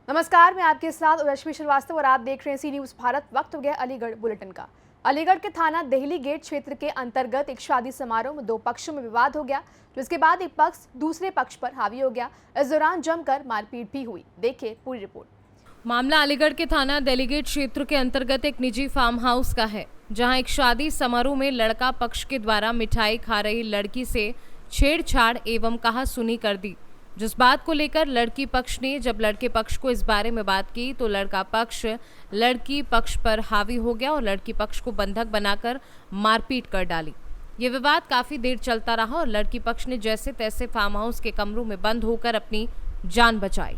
नमस्कार, मैं आपके साथ रश्मि श्रीवास्तव और आप देख रहे हैं सी न्यूज़ भारत। वक्त हो गया अलीगढ़ बुलेटिन का। अलीगढ़ के थाना देहली गेट क्षेत्र के अंतर्गत एक शादी समारोह में दो पक्षों में विवाद हो गया, जिसके बाद एक पक्ष दूसरे पक्ष पर हावी हो गया। इस दौरान जमकर मारपीट भी हुई। देखिए पूरी रिपोर्ट। मामला अलीगढ़ के थाना देहली गेट क्षेत्र के अंतर्गत एक निजी फार्म हाउस का है, जहां एक शादी समारोह में लड़का पक्ष के द्वारा मिठाई खा रही लड़की से छेड़छाड़ एवं कहासुनी कर दी। जिस बात को लेकर लड़की पक्ष ने जब लड़के पक्ष को इस बारे में बात की तो लड़का पक्ष लड़की पक्ष पर हावी हो गया और लड़की पक्ष को बंधक बनाकर मारपीट कर डाली। ये विवाद काफी देर चलता रहा और लड़की पक्ष ने जैसे तैसे फार्म हाउस के कमरों में बंद होकर अपनी जान बचाई।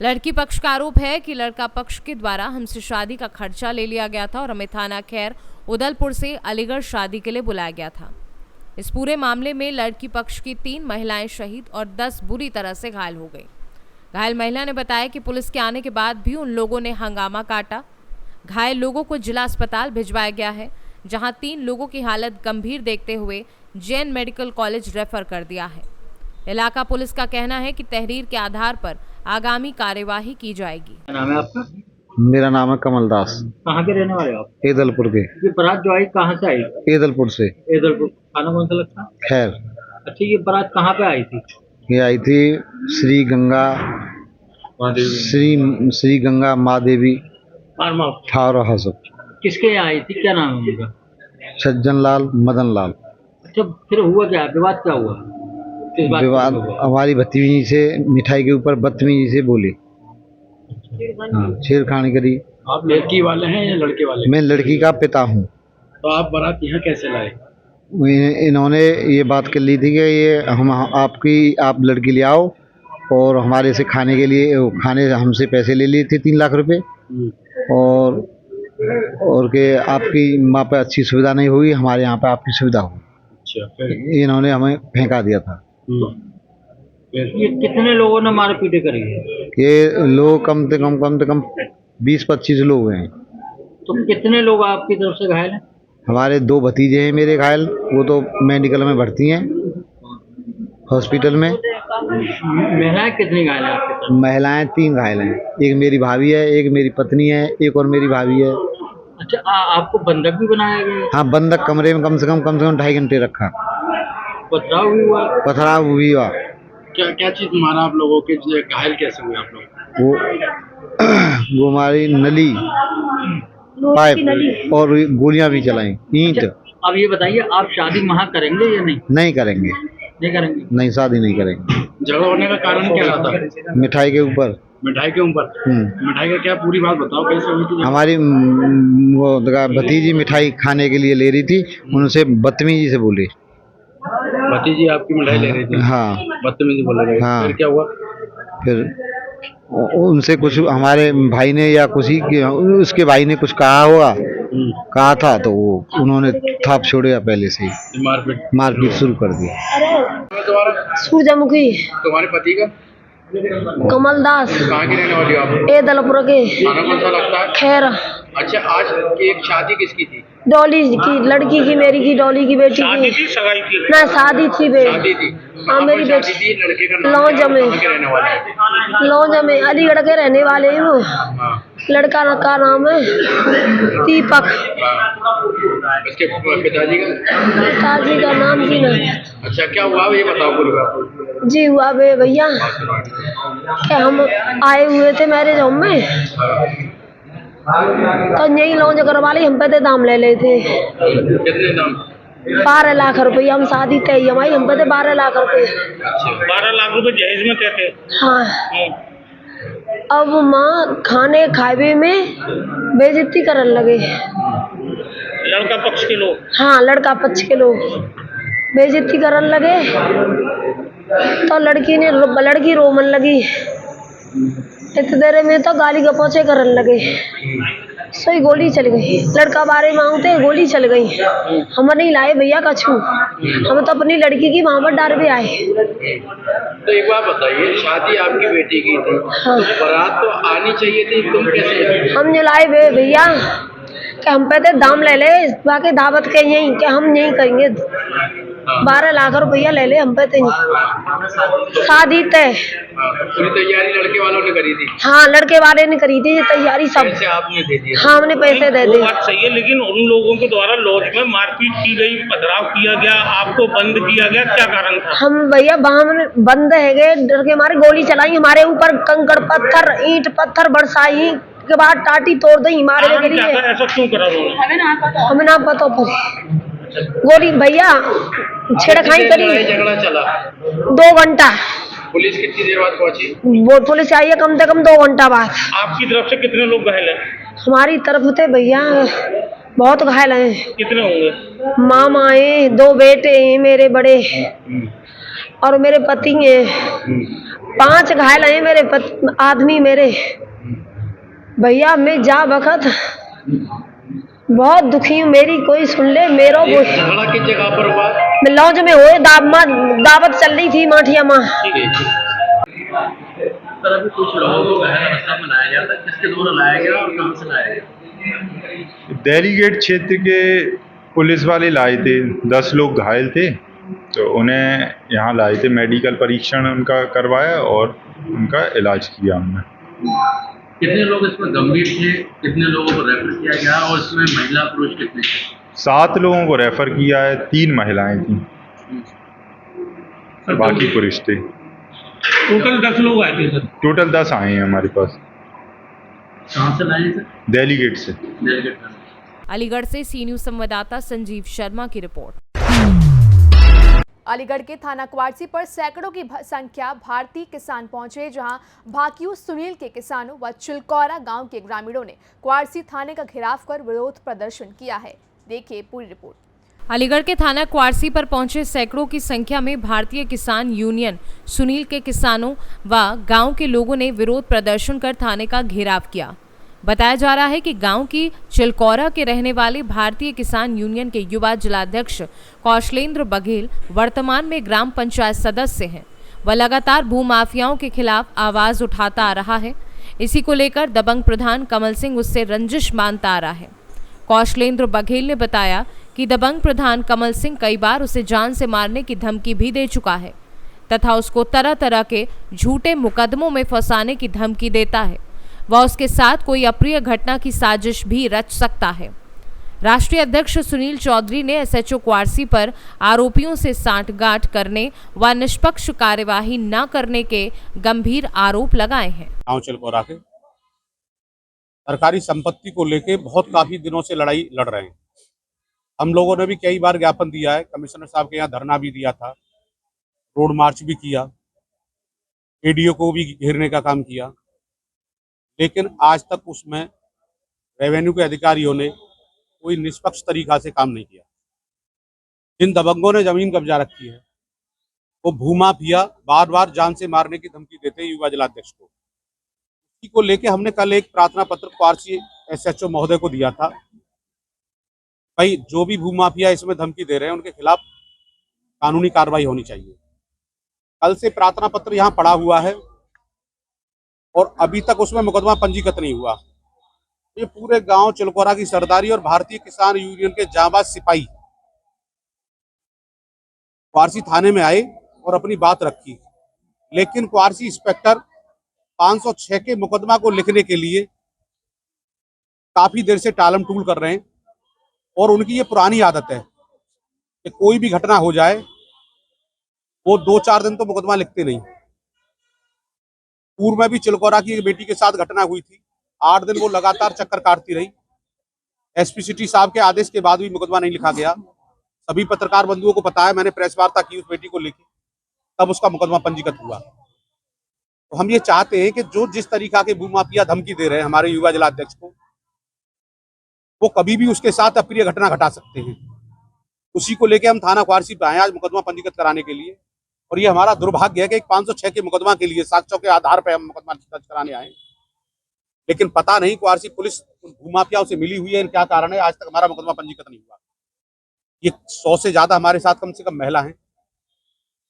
लड़की पक्ष का आरोप है कि लड़का पक्ष के द्वारा हमसे शादी का खर्चा ले लिया गया था और हमें थाना खैर उदलपुर से अलीगढ़ शादी के लिए बुलाया गया था। इस पूरे मामले में लड़की पक्ष की 3 महिलाएं शहीद और 10 बुरी तरह से घायल हो गई। घायल महिला ने बताया कि पुलिस के आने के बाद भी उन लोगों ने हंगामा काटा। घायल लोगों को जिला अस्पताल भिजवाया गया है, जहां 3 लोगों की हालत गंभीर देखते हुए जैन मेडिकल कॉलेज रेफर कर दिया है। इलाका पुलिस का कहना है कि तहरीर के आधार पर आगामी कार्यवाही की जाएगी। नाम है आपका? मेरा नाम है कमल दास। कहाँ के रहने वाले हो आप? ईदलपुर के। ये बारात जो आई कहाँ से आई? ईदलपुर से। ईदलपुर। खाना कौन सा लगता? खैर। अच्छा, ये बारात कहाँ पे आई थी? ये आई थी श्री गंगा माँ देवी ठावर हसब। किसके यहाँ आई थी? क्या नाम है उनका? सज्जन लाल मदन लाल। अच्छा, फिर हुआ क्या? विवाद क्या हुआ? किस बात विवाद हमारी भतीजी से मिठाई के ऊपर बदतमीजी से बोली। हाँ, छेड़खानी करी। आप लड़की वाले हैं या लड़के वाले? मैं लड़की का पिता हूँ। तो आप बारात यहाँ कैसे लाए? इन्होंने ये बात कर ली थी कि ये आप लड़की ले आओ और हमारे से खाने हमसे पैसे ले लिए थे 3 लाख रुपए और के आपकी माँ पे अच्छी सुविधा नहीं हुई, हमारे यहाँ पे आपकी सुविधा हुई। अच्छा, इन्होंने हमें फेंका दिया था। ये कितने लोगों ने मारपीट करी है? ये लोग कम से कम 20-25 लोग हैं। तो कितने लोग आपकी तरफ से घायल हैं? हमारे 2 भतीजे हैं मेरे घायल, वो तो मेडिकल में भर्ती हैं हॉस्पिटल में। महिलाएं कितनी घायल हैं आपकी तरफ? महिलाएं 3 घायल हैं। एक मेरी भाभी है, एक मेरी पत्नी है, एक और मेरी भाभी है। अच्छा, आपको बंधक भी बनाया गया? हाँ, बंधक कमरे में कम से कम 2.5 घंटे रखा। पथराव भी हुआ? पथराव भी हुआ। क्या चीज मारा आप लोगों के? घायल कैसे हुए आप लोग? वो हमारी नली पाइप और गोलियां भी चलाई, ईंट। अच्छा, अब ये बताइए, आप शादी वहाँ करेंगे या नहीं? नहीं करेंगे। नहीं करेंगे? नहीं, शादी नहीं करेंगे। झगड़ा होने का कारण क्या रहा था? मिठाई के ऊपर। मिठाई के ऊपर? मिठाई का क्या? पूरी बात बताओ, कैसे हुई थी? हमारी वो भतीजी मिठाई खाने के लिए ले रही थी, उनसे बदतमीजी से बोली। भतीजी आपकी मिठाई ले रही थी? हाँ, बदतमीजी बोल रही। हाँ। फिर क्या हुआ? फिर उनसे कुछ हमारे भाई ने या उसके भाई ने कुछ कहा था तो वो उन्होंने थाप छोड़ा पहले से ही मारपीट शुरू कर दी। सूरजमुखी। तुम्हारे पति का? कमल दास। कहाँ की रहने वाली हो आप? ईदलपुर के। खाना कौन सा लगता है? खैर। अच्छा, आज एक शादी किसकी थी? डॉली की, लड़की की, मेरी की, डॉली की बेटी की। सगाई की? ना, शादी थी बे। शादी थी? हाँ, मेरी शादी थी। लड़के का नाम लौंज में। कहाँ के रहने वाले हैं? लौंज में अलीगढ़ के रहने वाले हैं वो। लड़का का नाम है दीपक। उसके पिताजी का नाम की ना। अच्छा, क्या हुआ ये बताओ पूरी बात। जी हुआ बे भैया, क्या हम आए हुए थे मैरिज होम में, तो यही लॉन्च करवा ली, हम पे दाम ले लेते। कितने दाम? 12 लाख रुपये। हम शादी तय हमारी, हम पे 12 लाख रुपये। 12 लाख रुपए जहेज में कहते? हाँ। अब माँ खाने खावे में बेइज्जती करने लगे लड़का पक्ष के लोग? हाँ, लड़का पक्ष के लोग बेइज्जती करने लगे, तो लड़की रोमन लगी। इतने देर में तो गाली गपौचे करने लगे, सोई गोली चल गई। लड़का बारे मांगते गोली चल गई। हम नहीं लाए भैया कछू, हम तो अपनी लड़की की वहाँ पर डर भी आए। तो एक बात बताइए, शादी आपकी बेटी की थी, हाँ। तो बारात तो आनी चाहिए थी, तुम कैसे? हम जो लाए भैया कि हम पे तो दाम ले ले बाकी दावत के यहीं कि हम यहीं करेंगे। 12 लाख रुपया ले ले हम पे तो शादी तय। पूरी तैयारी लड़के वालों ने करी थी। हाँ लड़के वाले ने करी थी तैयारी सब। पैसे आपने दे दिए? हाँ हमने पैसे दे वो दिए। बात सही है, लेकिन उन लोगों के द्वारा लॉज में मारपीट की गई, पथराव किया गया, आपको बंद किया गया, क्या कारण था? हम भैया वहाँ बंद है गए, डर के मारे गोली चलाई हमारे ऊपर, कंकड़ पत्थर ईंट पत्थर बरसाई के बाद टाटी तोड़ दी हमारे कारण लिए। क्या था, ऐसा क्यों करा उन्होंने? हमें ना पता गोली भैया छेड़खानी करी। लड़ाई झगड़ा चला 2 घंटा। पुलिस कितनी देर बाद पहुंची? वो पुलिस आई है कम से कम 2 घंटा बाद। आपकी तरफ से कितने लोग घायल हैं? हमारी तरफ थे भैया बहुत घायल हैं। कितने होंगे? मामा है, 2 बेटे हैं मेरे बड़े और मेरे पति हैं। 5 घायल हैं मेरे आदमी मेरे। भैया मैं जा वक्त बहुत दुखी हूँ, मेरी कोई सुन ले मेरा। वो झगड़ा किस जगह पर हुआ? लॉज में हुए, दावत चल रही थी माठिया माँ। सर अभी कुछ लोगों को गहन अवस्था में लाया गया था, किसके द्वारा लाया गया और कहां से लाया गया? दिल्ली गेट क्षेत्र के पुलिस वाले लाए थे। 10 लोग घायल थे तो उन्हें यहाँ लाए थे, मेडिकल परीक्षण उनका करवाया और उनका इलाज किया हमने। कितने लोग इसमें गंभीर थे, कितने लोगों को रेफर किया गया और इसमें महिला पुरुष कितने थे? 7 लोगों को रेफर किया है, 3 महिलाएं थी, बाकी पुरुष थे। टोटल 10 लोग आए थे सर? टोटल 10 आए हैं हमारे पास। कहाँ से लाए थे? दिल्ली गेट से। अलीगढ़ से सी न्यूज संवाददाता संजीव शर्मा की रिपोर्ट। अलीगढ़ के थाना क्वारसी पर सैकड़ों की संख्या भारतीय किसान पहुंचे, जहां भाकियू सुनील के किसानों व चिलकौरा गांव के ग्रामीणों ने क्वारसी थाने का घेराव कर विरोध प्रदर्शन किया है। देखिए पूरी रिपोर्ट। अलीगढ़ के थाना क्वारसी पर पहुंचे सैकड़ों की संख्या में भारतीय किसान यूनियन सुनील के किसानों व गांव के लोगों ने विरोध प्रदर्शन कर थाने का घेराव किया। बताया जा रहा है कि गांव की चिलकौरा के रहने वाले भारतीय किसान यूनियन के युवा जिलाध्यक्ष कौशलेंद्र बघेल वर्तमान में ग्राम पंचायत सदस्य हैं। वह लगातार भूमाफियाओं के खिलाफ आवाज उठाता आ रहा है। इसी को लेकर दबंग प्रधान कमल सिंह उससे रंजिश मानता आ रहा है। कौशलेंद्र बघेल ने बताया कि दबंग प्रधान कमल सिंह कई बार उसे जान से मारने की धमकी भी दे चुका है तथा उसको तरह तरह के झूठे मुकदमों में फंसाने की धमकी देता है। वह उसके साथ कोई अप्रिय घटना की साजिश भी रच सकता है। राष्ट्रीय अध्यक्ष सुनील चौधरी ने एसएचओ क्वारसी पर आरोपियों से सांठगांठ करने व निष्पक्ष कार्यवाही न करने के गंभीर आरोप लगाए हैं। गांव चिलकौरा के सरकारी संपत्ति को लेके बहुत काफी दिनों से लड़ाई लड़ रहे हैं। हम लोगों ने भी कई बार ज्ञापन दिया है, कमिश्नर साहब के यहाँ धरना भी दिया था, रोड मार्च भी किया, एडीओ को भी घेरने का काम किया, लेकिन आज तक उसमें रेवेन्यू के अधिकारियों ने कोई निष्पक्ष तरीका से काम नहीं किया। जिन दबंगों ने जमीन कब्जा रखी है वो भूमाफिया बार बार जान से मारने की धमकी देते हैं युवा जिलाध्यक्ष को। इसी को लेके हमने कल एक प्रार्थना पत्र क्वारसी एसएचओ महोदय को दिया था। भाई जो भी भूमाफिया इसमें धमकी दे रहे हैं उनके खिलाफ कानूनी कार्रवाई होनी चाहिए। कल से प्रार्थना पत्र यहाँ पड़ा हुआ है और अभी तक उसमें मुकदमा पंजीकृत नहीं हुआ। ये पूरे गांव चिलकौरा की सरदारी और भारतीय किसान यूनियन के जांबाज सिपाही क्वारसी थाने में आए और अपनी बात रखी, लेकिन क्वारसी इंस्पेक्टर 506 के मुकदमा को लिखने के लिए काफी देर से टालम टूल कर रहे हैं और उनकी ये पुरानी आदत है कि कोई भी घटना हो जाए वो 2-4 दिन तो मुकदमा लिखते नहीं। पूर्व में भी चिलकौरा की एक बेटी के साथ घटना हुई थी, 8 दिन वो लगातार चक्कर काटती रही। एसपी सिटी साहब के आदेश के बाद भी मुकदमा नहीं लिखा गया। सभी पत्रकार बंधुओं को पता है, मैंने प्रेस वार्ता की उस बेटी को लेकर, तब उसका मुकदमा पंजीकृत हुआ। तो हम ये चाहते हैं कि जो जिस तरीका के भूमाफिया धमकी दे रहे हैं हमारे युवा जिलाध्यक्ष को, वो कभी भी उसके साथ अप्रिय घटना घटा सकते हैं। उसी को लेकर हम थाना क्वारसी पे आए आज मुकदमा पंजीकृत कराने के लिए। और ये हमारा दुर्भाग्य है कि एक 506 के मुकदमा के लिए साक्ष्यों के आधार पर हम मुकदमा दर्ज कराने आए, लेकिन पता नहीं क्वारसी पुलिस भूमाफियाओं से मिली हुई है, क्या कारण है आज तक हमारा मुकदमा पंजीकृत नहीं हुआ। ये 100 से ज्यादा हमारे साथ कम से कम महिला हैं,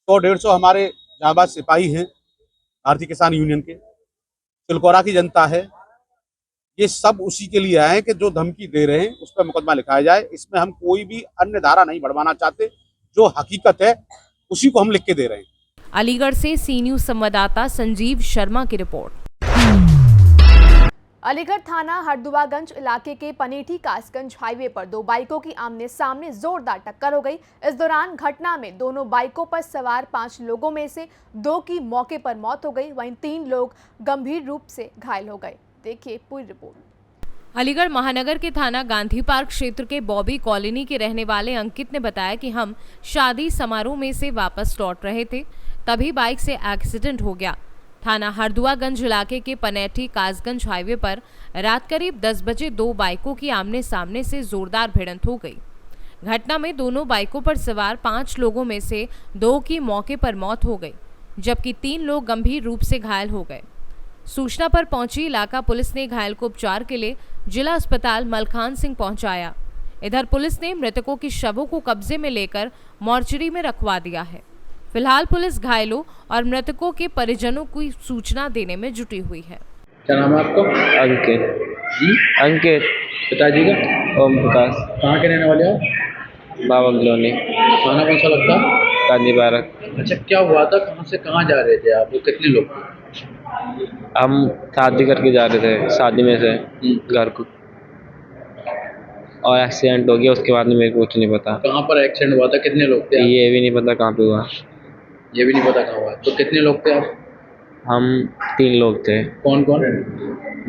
100-150 हमारे जांबाज सिपाही हैं भारतीय किसान यूनियन के, चिलकौरा की जनता है। ये सब उसी के लिए आए कि जो धमकी दे रहे हैं उस पर मुकदमा लिखाया जाए। इसमें हम कोई भी अन्य धारा नहीं बढ़वाना चाहते, जो हकीकत है उसी को हम लिख के दे रहे हैं। अलीगढ़ से सी न्यूज संवाददाता संजीव शर्मा की रिपोर्ट। अलीगढ़ थाना हरदुआगंज इलाके के पनेठी कासगंज हाईवे पर दो बाइकों की आमने सामने जोरदार टक्कर हो गई। इस दौरान घटना में दोनों बाइकों पर सवार 5 लोगों में से 2 की मौके पर मौत हो गई, वहीं 3 लोग गंभीर रूप से घायल हो गए। देखिए पूरी रिपोर्ट। अलीगढ़ महानगर के थाना गांधी पार्क क्षेत्र के बॉबी कॉलोनी के रहने वाले अंकित ने बताया कि हम शादी समारोह में से वापस लौट रहे थे, तभी बाइक से एक्सीडेंट हो गया। थाना हरदुआगंज इलाके के पनेठी कासगंज हाईवे पर रात करीब 10 बजे 2 बाइकों की आमने सामने से जोरदार भिड़ंत हो गई। घटना में दोनों बाइकों पर सवार 5 लोगों में से 2 की मौके पर मौत हो गई, जबकि 3 लोग गंभीर रूप से घायल हो गए। सूचना पर पहुंची इलाका पुलिस ने घायल को उपचार के लिए जिला अस्पताल मलखान सिंह पहुंचाया। इधर पुलिस ने मृतकों की शवों को कब्जे में लेकर मोर्चरी में रखवा दिया है। फिलहाल पुलिस घायलों और मृतकों के परिजनों की सूचना देने में जुटी हुई है। क्या नाम है आपका? अंकित। जी अंकित। पिताजी का? ओम प्रकाश। कहाँ के रहने वाले हो? बाबा कॉलोनी। थाना कौन सा लगता? गांधी पार्क। अच्छा, क्या हुआ था? कहाँ से कहाँ जा रहे थे आप? वो कितने लोग थे? हम शादी करके जा रहे थे, शादी में से घर को, और एक्सीडेंट हो गया। उसके बाद में मेरे को कुछ नहीं पता। कहाँ पर एक्सीडेंट हुआ था? कितने लोग थे? ये भी नहीं पता कहाँ पे हुआ। ये भी नहीं पता कहाँ हुआ। तो कितने लोग थे आप? हम 3 लोग थे। कौन कौन?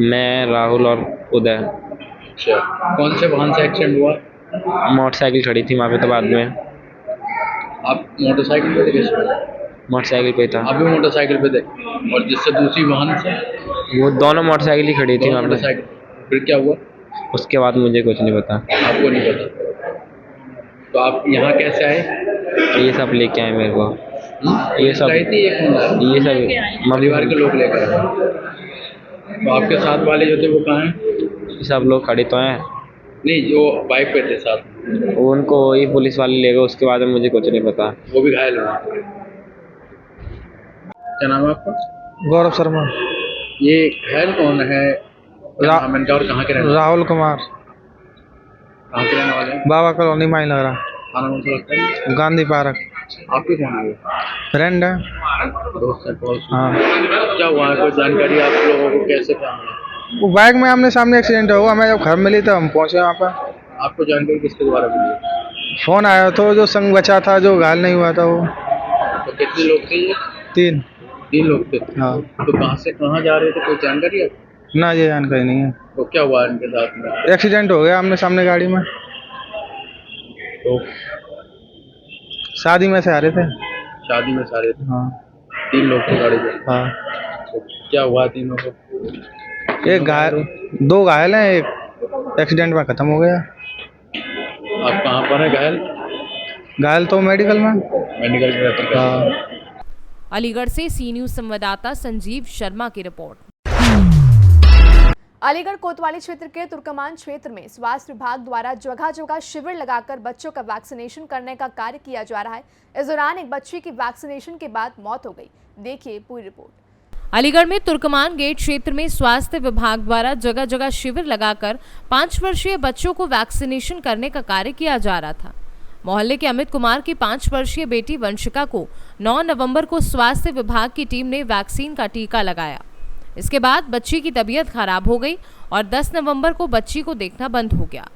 मैं, राहुल और उदय। अच्छा, कौन से वाहन से एक्सीडेंट हुआ? मोटरसाइकिल खड़ी थी वहाँ पे, तो बाद में आप मोटरसाइकिल पे थे? किसमें? मोटरसाइकिल पे था। आप भी मोटरसाइकिल पे थे? और जिससे दूसरी वाहन से? वो दोनों मोटरसाइकिल ही खड़ी थी वहाँ पे। मोटरसाइकिल। फिर क्या हुआ? उसके बाद मुझे कुछ नहीं पता। आपको नहीं पता? तो आप यहाँ कैसे आए? ये सब लेके आए मेरे को। ये सब ये सब परिवार के लोग लेकर आए। तो आपके साथ वाले जो थे वो कहाँ हैं? सब लोग खड़े तो हैं। नहीं, जो बाइक पे थे साथ में। उनको ही पुलिस वाले ले गए। उसके बाद में मुझे कुछ नहीं पता। वो भी घायल हुए। क्या नाम है आपका? गौरव शर्मा। ये घायल कौन है? और कहाँ के रहने? राहुल कुमार। कहाँ के रहने वाले हैं? बाबा कॉलोनी माई लग रहा। थाना कौन सा लगता है? गांधी पार्क। आपके कौन है? फ्रेंड है। दोस्त है? हाँ। क्या हुआ है? कोई जानकारी आप लोगों को कैसे क्या मिला? वो बाइक में आमने सामने एक्सीडेंट हुआ। हमें जब घर मिली तो हम पहुंचे वहाँ पर। आपको जानकारी किसके द्वारा मिली? फोन आया तो जो संग बचा था, जो घायल नहीं हुआ था वो। तो कितने लोग थे ये? 3 लोग थे। हाँ। तो कहाँ से कहाँ जा रहे थे? कोई जानकारी है? ना, ये जानकारी नहीं है। तो क्या हुआ इनके साथ में? एक्सीडेंट हो गया आमने सामने गाड़ी में। तो शादी में से आ रहे थे। शादी में सारे थे? हाँ। 3 लोग थे गाड़ी में? हाँ। तो क्या हुआ तीनों को? एक घायल, 2 घायल हैं, एक एक्सीडेंट में खत्म हो गया। आप कहाँ पर हैं घायल? घायल तो मेडिकल में। मेडिकल में रेफर कर। हाँ। अलीगढ़ से सी न्यूज संवाददाता संजीव शर्मा की रिपोर्ट। अलीगढ़ कोतवाली क्षेत्र के तुर्कमान क्षेत्र में स्वास्थ्य विभाग द्वारा जगह जगह शिविर लगाकर बच्चों का वैक्सीनेशन करने का कार्य किया जा रहा है। इस दौरान एक बच्ची की वैक्सीनेशन के बाद मौत हो गई। देखिए पूरी रिपोर्ट। अलीगढ़ में तुर्कमान गेट क्षेत्र में स्वास्थ्य विभाग द्वारा जगह जगह शिविर लगाकर 5 वर्षीय बच्चों को वैक्सीनेशन करने का कार्य किया जा रहा था। मोहल्ले के अमित कुमार की 5 वर्षीय बेटी वंशिका को 9 नवंबर को स्वास्थ्य विभाग की टीम ने वैक्सीन का टीका लगाया। इसके बाद बच्ची की तबीयत खराब हो गई और 10 नवंबर को बच्ची को देखना बंद हो गया।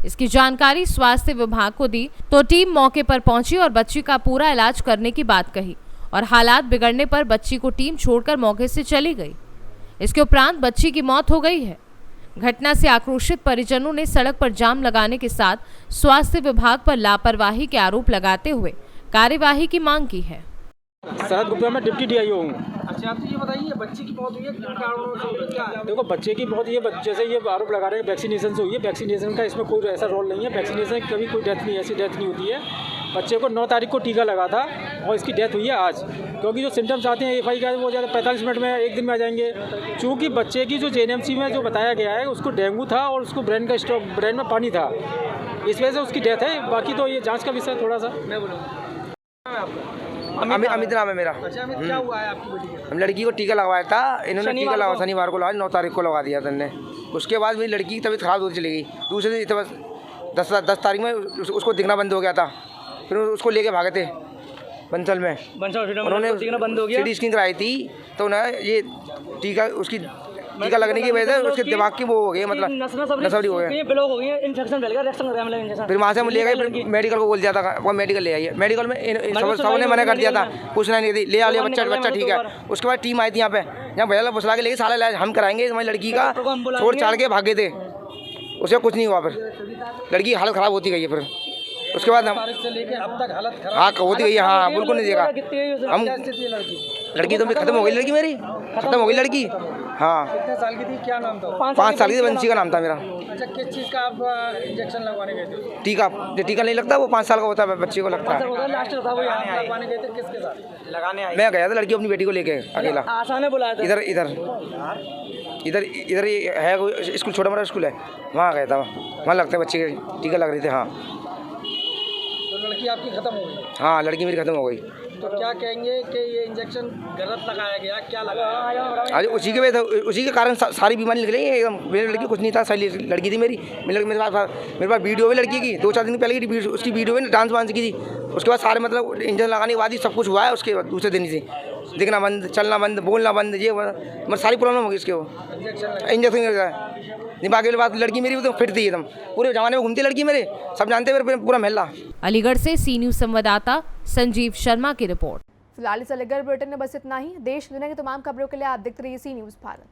इसकी जानकारी स्वास्थ्य विभाग को दी तो टीम मौके पर पहुंची और बच्ची का पूरा इलाज करने की बात कही और हालात बिगड़ने पर बच्ची को टीम छोड़कर मौके से चली गई। इसके उपरांत बच्ची की मौत हो गई है। घटना से आक्रोशित परिजनों ने सड़क पर जाम लगाने के साथ स्वास्थ्य विभाग पर लापरवाही के आरोप लगाते हुए कार्यवाही की मांग की है। शरद गुप्ता में डिप्टी DIO हूँ। अच्छा, आप ये बताइए बच्चे की मौत हुई है क्या? देखो बच्चे की मौत, ये जैसे ये आरोप लगा रहे हैं वैक्सीनेशन से हुई है। वैक्सीनेशन का इसमें कोई ऐसा रोल नहीं है। वैक्सीनेशन की कभी कोई डेथ नहीं, ऐसी डेथ नहीं होती है। बच्चे को 9 तारीख को टीका लगा था और इसकी डेथ हुई है आज, क्योंकि जो सिम्टम्स आते हैं FI का वो ज़्यादा 45 मिनट में 1 दिन में आ जाएंगे। चूँकि बच्चे की जो JNMC में जो बताया गया है उसको डेंगू था और उसको ब्रेन का स्ट्रोक, ब्रेन में पानी था, इस वजह से उसकी डेथ है। बाकी तो ये जाँच का विषय थोड़ा सा मैं बोलूँगा। अमित नाम है मेरा। अच्छा अमित, क्या हुआ है आपकी बेटी के? हम लड़की को टीका लगवाया था, इन्होंने टीका लगा शनिवार को लगा, 9 तारीख को लगा दिया था इन्होंने। उसके बाद मेरी लड़की की तबीयत ख़राब होती चली गई। दूसरे दिन 10 तारीख में उसको दिखना बंद हो गया था, फिर उसको लेके भागे थे बंसल में। उन्होंने सिटी स्कैन कराई थी तो उन्हें ये टीका लगने की वजह से उसके दिमाग की वो हो गई, मतलब नसबड़ी हो गई, ब्लॉक हो गई, इन्फेक्शन फैल गया। फिर वहाँ से हम ले गए, फिर मेडिकल को बोल दिया था वो मेडिकल ले आइए। मेडिकल में सबने मना कर दिया था, पूछना नहीं थी, ले आ लिया बच्चा ठीक है। उसके बाद टीम आई थी यहाँ भैया बुला के लेके सारा इलाज हम कराएंगे। हमारी लड़की का छोड़ छाड़ के भागे थे, उसे कुछ नहीं हुआ, फिर लड़की की हालत ख़राब होती गई है। फिर उसके बाद हम हाँ होती गई, हाँ बिल्कुल नहीं देखा हम। लड़की तो खत्म हो गई, लड़की मेरी खत्म हो गई लड़की। हाँ कितने साल की थी, क्या नाम था? 5 साल की थी, वंशी का नाम था मेरा। अच्छा, किस चीज़ का आप इंजेक्शन लगवाने गए थे? टीका, जो टीका नहीं लगता वो 5 साल का होता है, बच्चे को लगता है। लास्ट था वो यहाँ लगवाने गए थे, किसके साथ लगाने आए? मैं गया था लड़की अपनी बेटी को लेके अकेला। आसाने बुलाया था? इधर है कोई स्कूल, छोटा मोटा स्कूल है, वहाँ गया था। वहाँ लगता है बच्चे के टीका लग रहे थे। हाँ तो लड़की आपकी खत्म हो गई? हाँ लड़की मेरी खत्म हो गई। तो क्या कहेंगे कि ये इंजेक्शन गलत लगाया गया, क्या लगाया? आज उसी के कारण सारी बीमारी निकली एकदम। मेरी लड़की कुछ नहीं था, सही लड़की थी मेरी। मेरे पास वीडियो भी लड़की की 2-4 दिन पहले की उसकी वीडियो में डांस वांस की थी। उसके बाद सारे मतलब इंजेक्शन लगाने के बाद ही सब कुछ हुआ है। उसके बाद दूसरे दिन से दिखना बंद, चलना बंद, बोलना बंद, ये मतलब सारी प्रॉब्लम होगी इसके। वो इंजेक्शन बाकी बात लड़की मेरी तो फिट थी एकदम, पूरे जमाने में घूमती लड़की मेरे, सब जानते हैं पूरा महल्ला। अलीगढ़ से सी न्यूज़ संवाददाता संजीव शर्मा की रिपोर्ट। फिलहाल इस अलीगढ़ बुलेटिन में बस इतना ही। देश दुनिया की तमाम खबरों के लिए आप देखते रहिए सी न्यूज़ भारत।